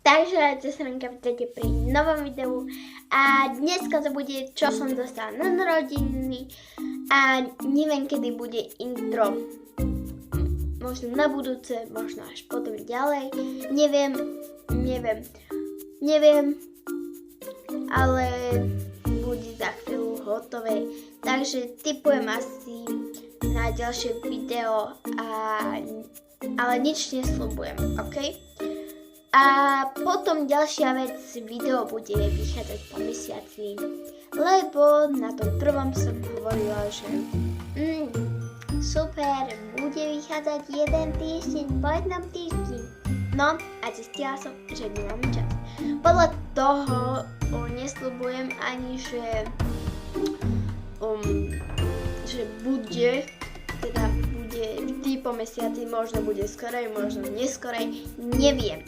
Takže sestranka, vítajte pri novom videu a dneska to bude, čo som dostala na narodeniny a neviem, kedy bude intro. Možno na budúce, možno až potom ďalej. Neviem, ale bude za chvíľu hotové. Takže tipujem asi na ďalšie video, ale nič nesľubujem, ok? A potom ďalšia vec, video bude vychádzať po mesiaci, lebo na tom prvom som hovorila, že super, bude vychádzať jeden týždeň po jednom týždni. No a zistila som, že nemám čas. Podľa toho nesľubujem ani, že bude vždy po mesiaci, možno bude skorej, možno neskorej, neviem.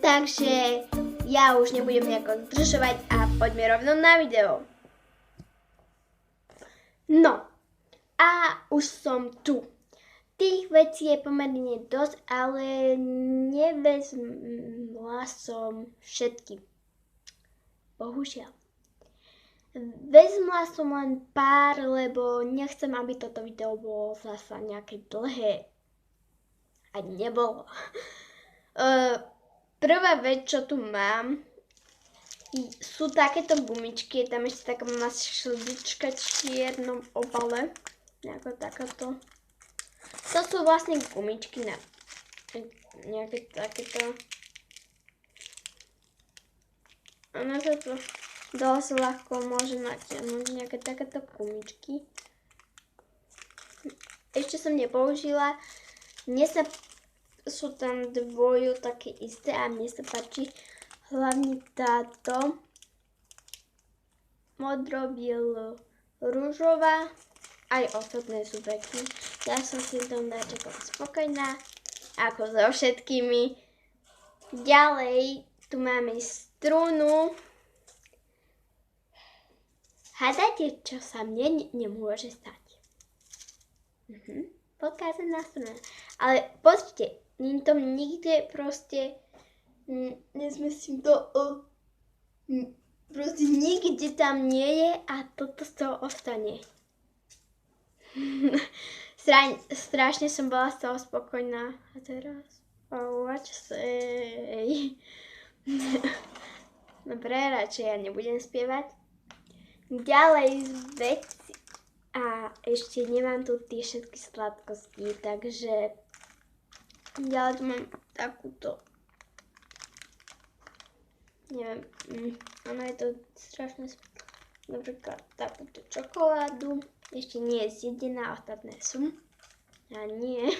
Takže ja už nebudem nejako zdržovať a poďme rovno na video. No a už som tu. Tých vecí je pomerne dosť, ale nevezmla som všetky. Bohužiaľ. Vezmla som len pár, lebo nechcem, aby toto video bolo zasa nejaké dlhé. A nebolo. Prvá vec, čo tu mám, sú takéto gumičky. Je tam ešte taká malá šľdička v čiernom obale. Nejako takáto. To sú vlastne gumičky na nejaké takéto. Ono sa to dosť ľahko môže natiahnuť nejaké takéto gumičky. Ešte som nepoužila. Sú tam dvoju také isté a mne sa páči hlavne táto modro-bielo rúžová. Aj ostatné sú pekné. Ja som si tom celkom spokojná, ako so všetkými. Ďalej tu máme strunu. Hádajte, čo sa mne nemôže stať. Pokázaná struna. Ale pozrite, to nikde proste nezmestím to, proste nikde tam nie je a toto z toho ostane. Strašne som bola z toho spokojná. A teraz, what say? Dobre, radšej ja nebudem spievať. Ďalej veci. A ešte nemám tu tie všetky sladkosti, takže ďalej tu mám takúto, neviem, ono je to strašne svetlo. Napríklad takúto čokoládu, ešte nie je zjedená, ostatné sú. A nie.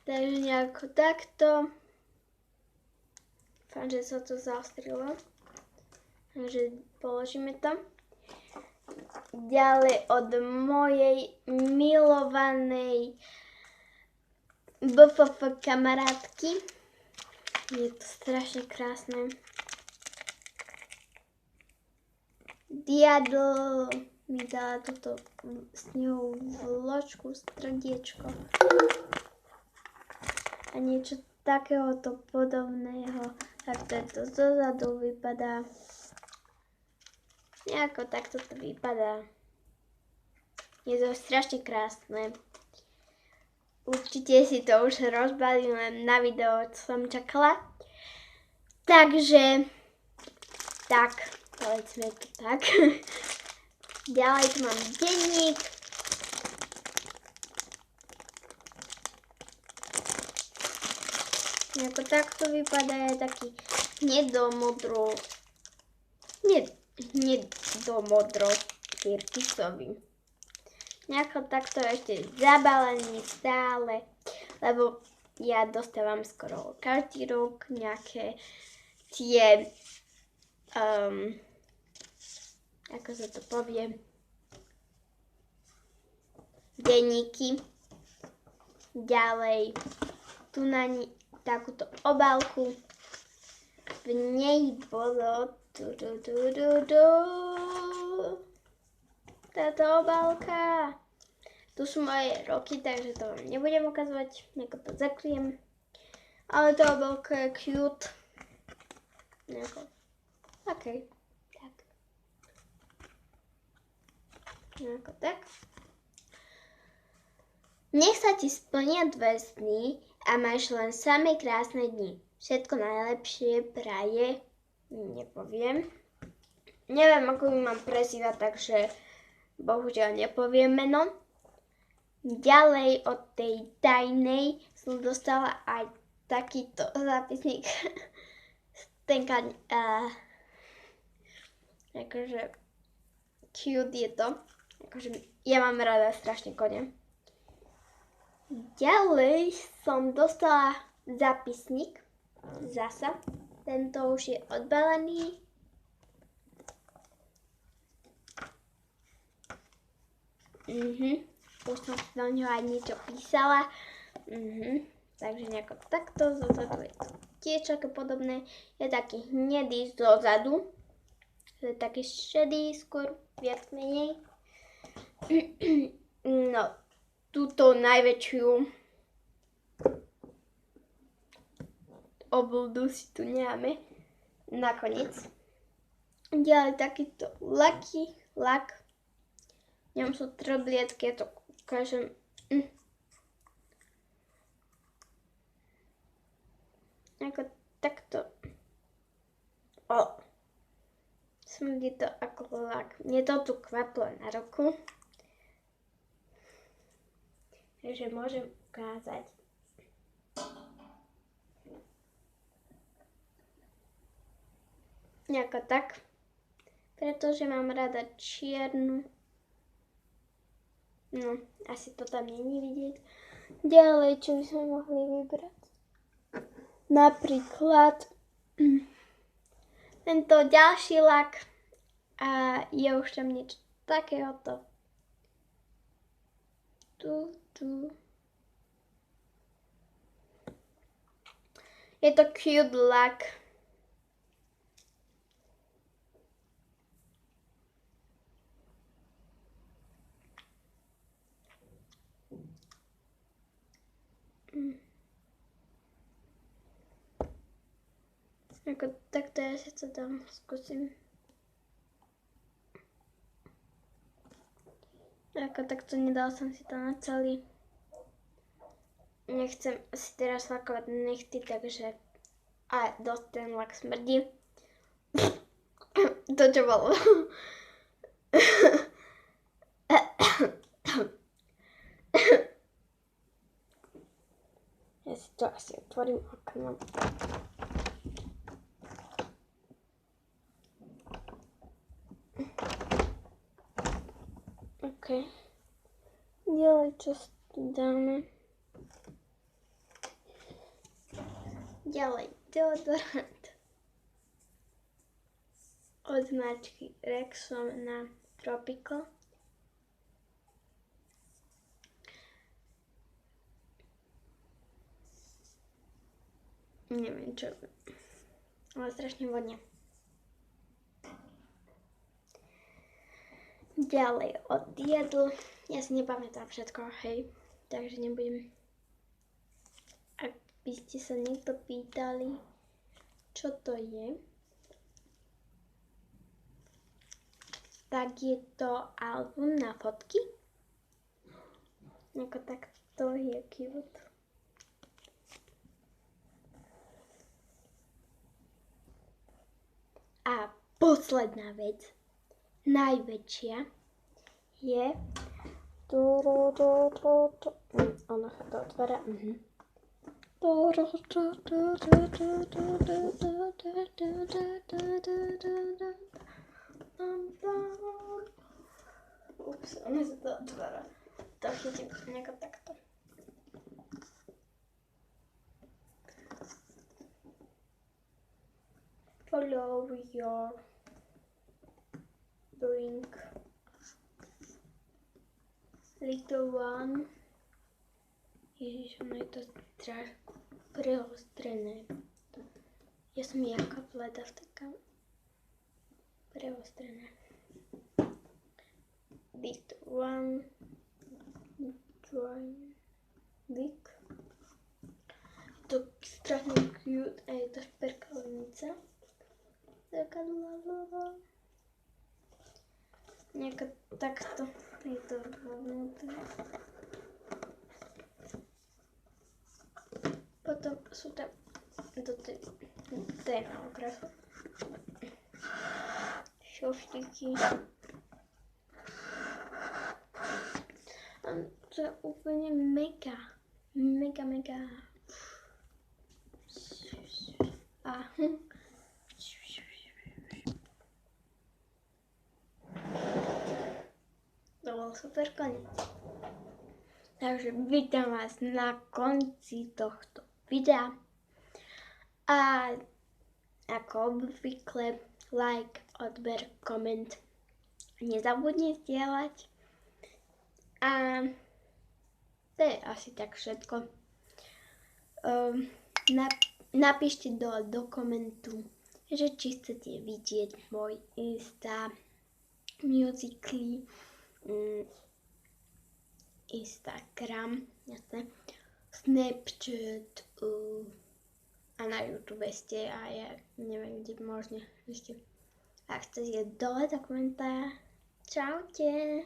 Takže nejako takto. Dúfam, že sa to zaostrilo. Takže položíme to. Ďalej od mojej milovanej BFF kamarátky. Je to strašne krásne. Diadl mi dala túto snehovú vločku, srdiečko. A niečo takéhoto podobného. Takto to zozadu vypadá. Nejako takto to vypadá. Je to strašne krásne. Určite si to už rozbalím len na video, čo som čakala. Takže, tak, povedzme to tak. Ďalej tu mám denník. Nejako takto vypadá, je taký hnedomodro tyrkysový. Nejako takto ešte zabalený stále, lebo ja dostávam skoro každý rok nejaké tie, ako sa to povie, denníky. Ďalej tu na takúto obálku. V nej bolo táto obálka. Tu sú moje roky, takže to vám nebudem ukazovať, nejako to zakryjem. Ale to veľké cute. Nejako. OK. Tak. Nejako tak. Nech sa ti splnia 2 sny a máš len samé krásne dni. Všetko najlepšie praje. Nepoviem. Neviem, ako ju mám prezývať, takže bohužiaľ nepoviem meno. Ďalej od tej tajnej som dostala aj takýto zápisník. Tenka, akože cute je to. Akože ja mám rada strašne kone. Ďalej som dostala zápisník. Zasa. Tento už je odbalený. Už som do ňoho aj niečo písala. Takže nejako takto, zozadu je to tiež také podobné. Je taký hnedý zozadu. Je taký šedý skôr, viac menej. No, túto najväčšiu obľudu si tu necháme nakoniec. Ďalej takýto lak. V ňom sú trblietky, ja to ukážem. Ako takto. Smrdí to ako lak. Mne to tu kvaplo na ruku. Takže môžem ukázať. Nejako tak. Pretože mám rada čiernu. No, asi to tam není vidieť. Ďalej, čo by sme mohli vybrať? Napríklad tento ďalší lak a je už tam niečo takéhoto. Tu. Je to cute lak. Ako takto ja si to dám, skúsim. Ako takto nedal som si to na celý. Nechcem si teraz lakovať nechty, takže a dosť ten lak smrdí. To čo bolo. Ja si to asi otvorím okno. OK. Ďalej, čo tu dáme? Ďalej, deodorant. Od značky Rexona Tropical. Neviem čo, ale strašne vodne. Ďalej od Diadl. Ja si nepamätám všetko, hej. Takže nebudem. Ak by ste sa niekto pýtali, čo to je, tak je to album na fotky. Ako takto je cute. A posledná vec, najväčšia, je ona sa to otvára. Ups, ona sa to otvára. To chytím nejako takto. Follow your drink. Little one. Ježiš, ono je to trošku preostrené. Ja som jaká pleda v takom preostrené. Little one. Drink. to strašně cute a je to šperkalnice. Taká lavová. Nějaká takto je to vnútri. Potom jsou tam to je na okrasu. Šoštíky. A to je úplně mega. Mega. A to bol super koniec. Takže vítam vás na konci tohto videa. A ako obvykle, like, odber, koment. Nezabudni zdieľať. A to je asi tak všetko. Napíšte do komentu, že či chcete vidieť môj Insta, Musical.ly, Instagram, jasné, Snapchat a na YouTube ste a ja neviem, kde možno ešte. Ak chcete dole do komentára. Čaute.